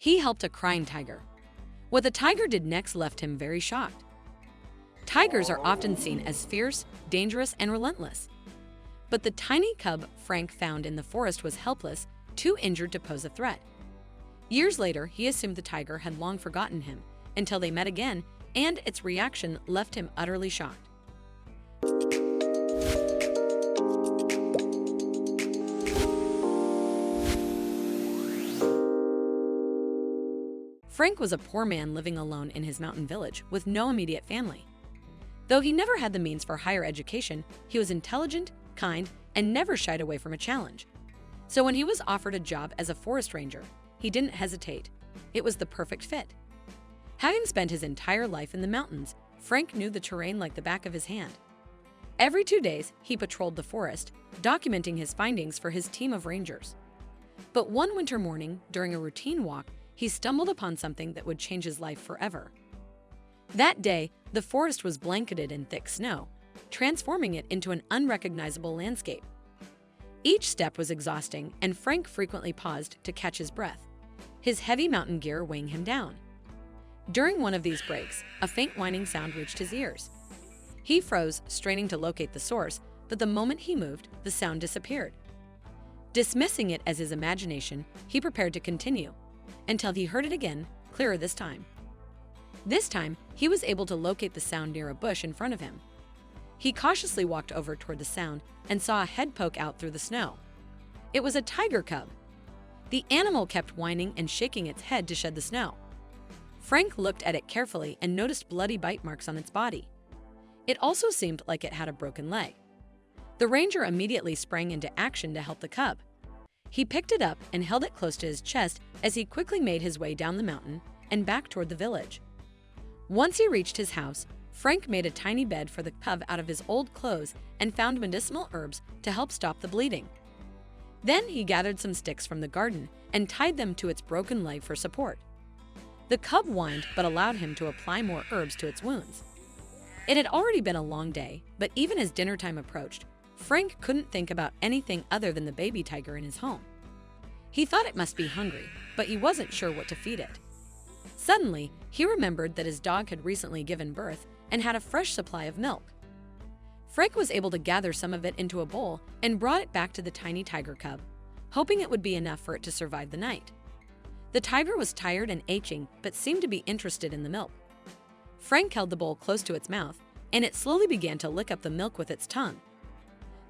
He helped a crying tiger. What the tiger did next left him very shocked. Tigers are often seen as fierce, dangerous, and relentless. But the tiny cub Frank found in the forest was helpless, too injured to pose a threat. Years later, he assumed the tiger had long forgotten him until they met again, and its reaction left him utterly shocked. Frank was a poor man living alone in his mountain village with no immediate family. Though he never had the means for higher education, he was intelligent, kind, and never shied away from a challenge. So when he was offered a job as a forest ranger, he didn't hesitate. It was the perfect fit. Having spent his entire life in the mountains, Frank knew the terrain like the back of his hand. Every 2 days, he patrolled the forest, documenting his findings for his team of rangers. But one winter morning, during a routine walk, he stumbled upon something that would change his life forever. That day, the forest was blanketed in thick snow, transforming it into an unrecognizable landscape. Each step was exhausting, and Frank frequently paused to catch his breath, his heavy mountain gear weighing him down. During one of these breaks, a faint whining sound reached his ears. He froze, straining to locate the source, but the moment he moved, the sound disappeared. Dismissing it as his imagination, he prepared to continue, until he heard it again, clearer this time. This time, he was able to locate the sound near a bush in front of him. He cautiously walked over toward the sound and saw a head poke out through the snow. It was a tiger cub. The animal kept whining and shaking its head to shed the snow. Frank looked at it carefully and noticed bloody bite marks on its body. It also seemed like it had a broken leg. The ranger immediately sprang into action to help the cub. He picked it up and held it close to his chest as he quickly made his way down the mountain and back toward the village. Once he reached his house, Frank made a tiny bed for the cub out of his old clothes and found medicinal herbs to help stop the bleeding. Then he gathered some sticks from the garden and tied them to its broken leg for support. The cub whined but allowed him to apply more herbs to its wounds. It had already been a long day, but even as dinner time approached, Frank couldn't think about anything other than the baby tiger in his home. He thought it must be hungry, but he wasn't sure what to feed it. Suddenly, he remembered that his dog had recently given birth and had a fresh supply of milk. Frank was able to gather some of it into a bowl and brought it back to the tiny tiger cub, hoping it would be enough for it to survive the night. The tiger was tired and aching, but seemed to be interested in the milk. Frank held the bowl close to its mouth, and it slowly began to lick up the milk with its tongue.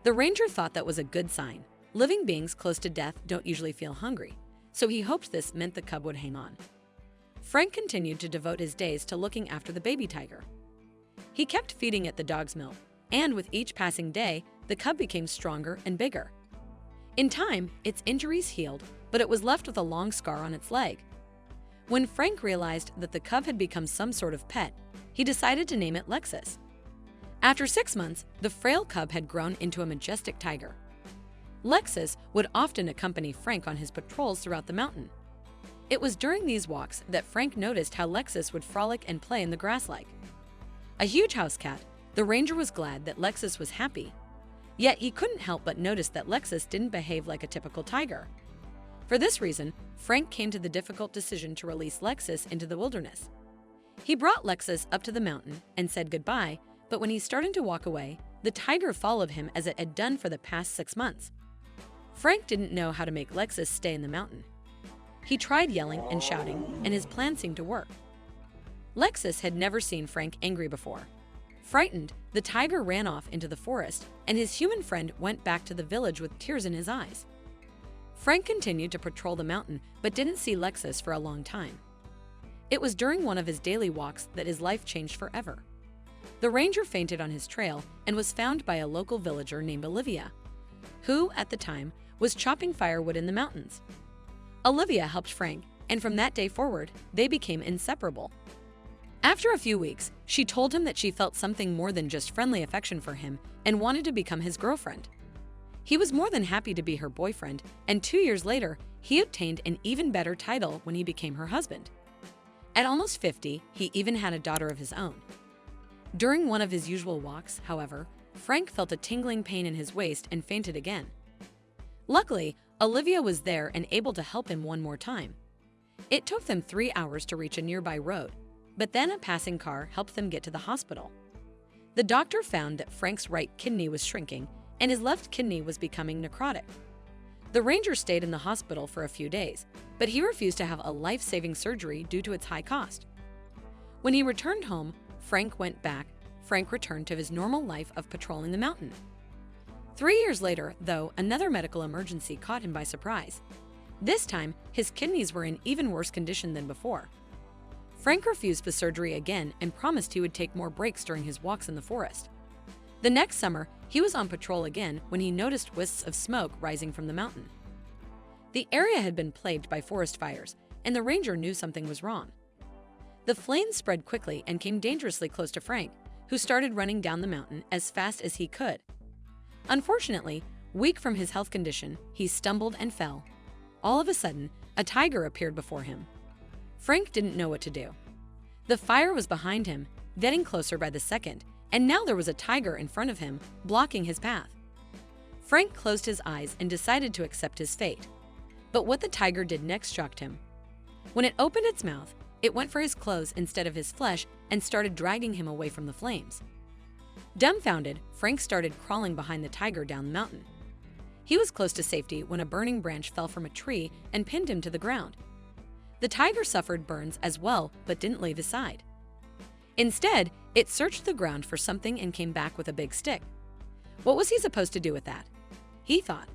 The ranger thought that was a good sign. Living beings close to death don't usually feel hungry, so he hoped this meant the cub would hang on. Frank continued to devote his days to looking after the baby tiger. He kept feeding it the dog's milk, and with each passing day, the cub became stronger and bigger. In time, its injuries healed, but it was left with a long scar on its leg. When Frank realized that the cub had become some sort of pet, he decided to name it Lexus. After 6 months, the frail cub had grown into a majestic tiger. Lexus would often accompany Frank on his patrols throughout the mountain. It was during these walks that Frank noticed how Lexus would frolic and play in the grass like a huge house cat. The ranger was glad that Lexus was happy. Yet he couldn't help but notice that Lexus didn't behave like a typical tiger. For this reason, Frank came to the difficult decision to release Lexus into the wilderness. He brought Lexus up to the mountain and said goodbye, but when he started to walk away, the tiger followed him as it had done for the past 6 months. Frank didn't know how to make Lexus stay in the mountain. He tried yelling and shouting, and his plan seemed to work. Lexus had never seen Frank angry before. Frightened, the tiger ran off into the forest, and his human friend went back to the village with tears in his eyes. Frank continued to patrol the mountain, but didn't see Lexus for a long time. It was during one of his daily walks that his life changed forever. The ranger fainted on his trail and was found by a local villager named Olivia, who, at the time, was chopping firewood in the mountains. Olivia helped Frank, and from that day forward, they became inseparable. After a few weeks, she told him that she felt something more than just friendly affection for him and wanted to become his girlfriend. He was more than happy to be her boyfriend, and 2 years later, he obtained an even better title when he became her husband. At almost 50, he even had a daughter of his own. During one of his usual walks, however, Frank felt a tingling pain in his waist and fainted again. Luckily, Olivia was there and able to help him one more time. It took them 3 hours to reach a nearby road, but then a passing car helped them get to the hospital. The doctor found that Frank's right kidney was shrinking and his left kidney was becoming necrotic. The ranger stayed in the hospital for a few days, but he refused to have a life-saving surgery due to its high cost. When he returned home, Frank returned to his normal life of patrolling the mountain. 3 years later, though, another medical emergency caught him by surprise. This time, his kidneys were in even worse condition than before. Frank refused the surgery again and promised he would take more breaks during his walks in the forest. The next summer, he was on patrol again when he noticed wisps of smoke rising from the mountain. The area had been plagued by forest fires, and the ranger knew something was wrong. The flames spread quickly and came dangerously close to Frank, who started running down the mountain as fast as he could. Unfortunately, weak from his health condition, he stumbled and fell. All of a sudden, a tiger appeared before him. Frank didn't know what to do. The fire was behind him, getting closer by the second, and now there was a tiger in front of him, blocking his path. Frank closed his eyes and decided to accept his fate. But what the tiger did next shocked him. When it opened its mouth, it went for his clothes instead of his flesh and started dragging him away from the flames. Dumbfounded, Frank started crawling behind the tiger down the mountain. He was close to safety when a burning branch fell from a tree and pinned him to the ground. The tiger suffered burns as well, but didn't leave his side. Instead, it searched the ground for something and came back with a big stick. What was he supposed to do with that? He thought.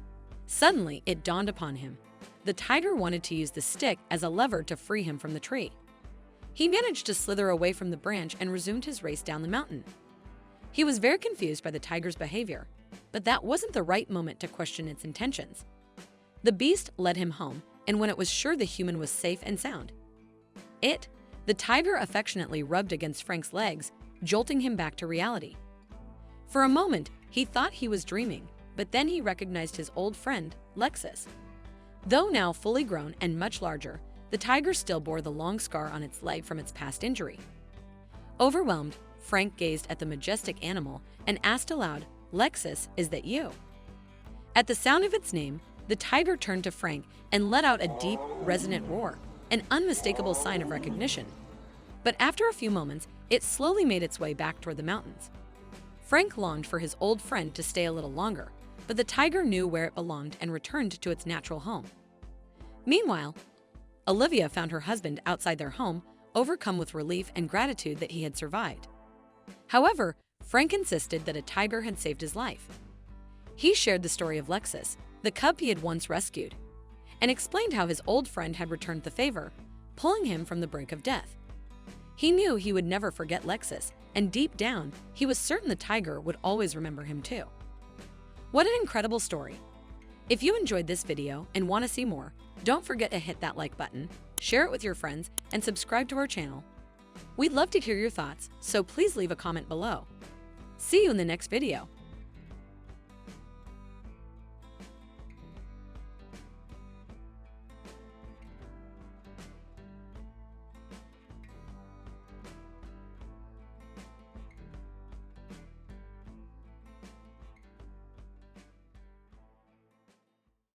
Suddenly, it dawned upon him. The tiger wanted to use the stick as a lever to free him from the tree. He managed to slither away from the branch and resumed his race down the mountain. He was very confused by the tiger's behavior, but that wasn't the right moment to question its intentions. The beast led him home, and when it was sure the human was safe and sound, the tiger affectionately rubbed against Frank's legs, jolting him back to reality. For a moment, he thought he was dreaming, but then he recognized his old friend, Lexus. Though now fully grown and much larger, the tiger still bore the long scar on its leg from its past injury. Overwhelmed, Frank gazed at the majestic animal and asked aloud, "Lexus, is that you?" At the sound of its name, the tiger turned to Frank and let out a deep, resonant roar, an unmistakable sign of recognition. But after a few moments, it slowly made its way back toward the mountains. Frank longed for his old friend to stay a little longer, but the tiger knew where it belonged and returned to its natural home. Meanwhile, Olivia found her husband outside their home, overcome with relief and gratitude that he had survived. However, Frank insisted that a tiger had saved his life. He shared the story of Lexus, the cub he had once rescued, and explained how his old friend had returned the favor, pulling him from the brink of death. He knew he would never forget Lexus, and deep down, he was certain the tiger would always remember him too. What an incredible story! If you enjoyed this video and want to see more, don't forget to hit that like button, share it with your friends, and subscribe to our channel. We'd love to hear your thoughts, so please leave a comment below. See you in the next video.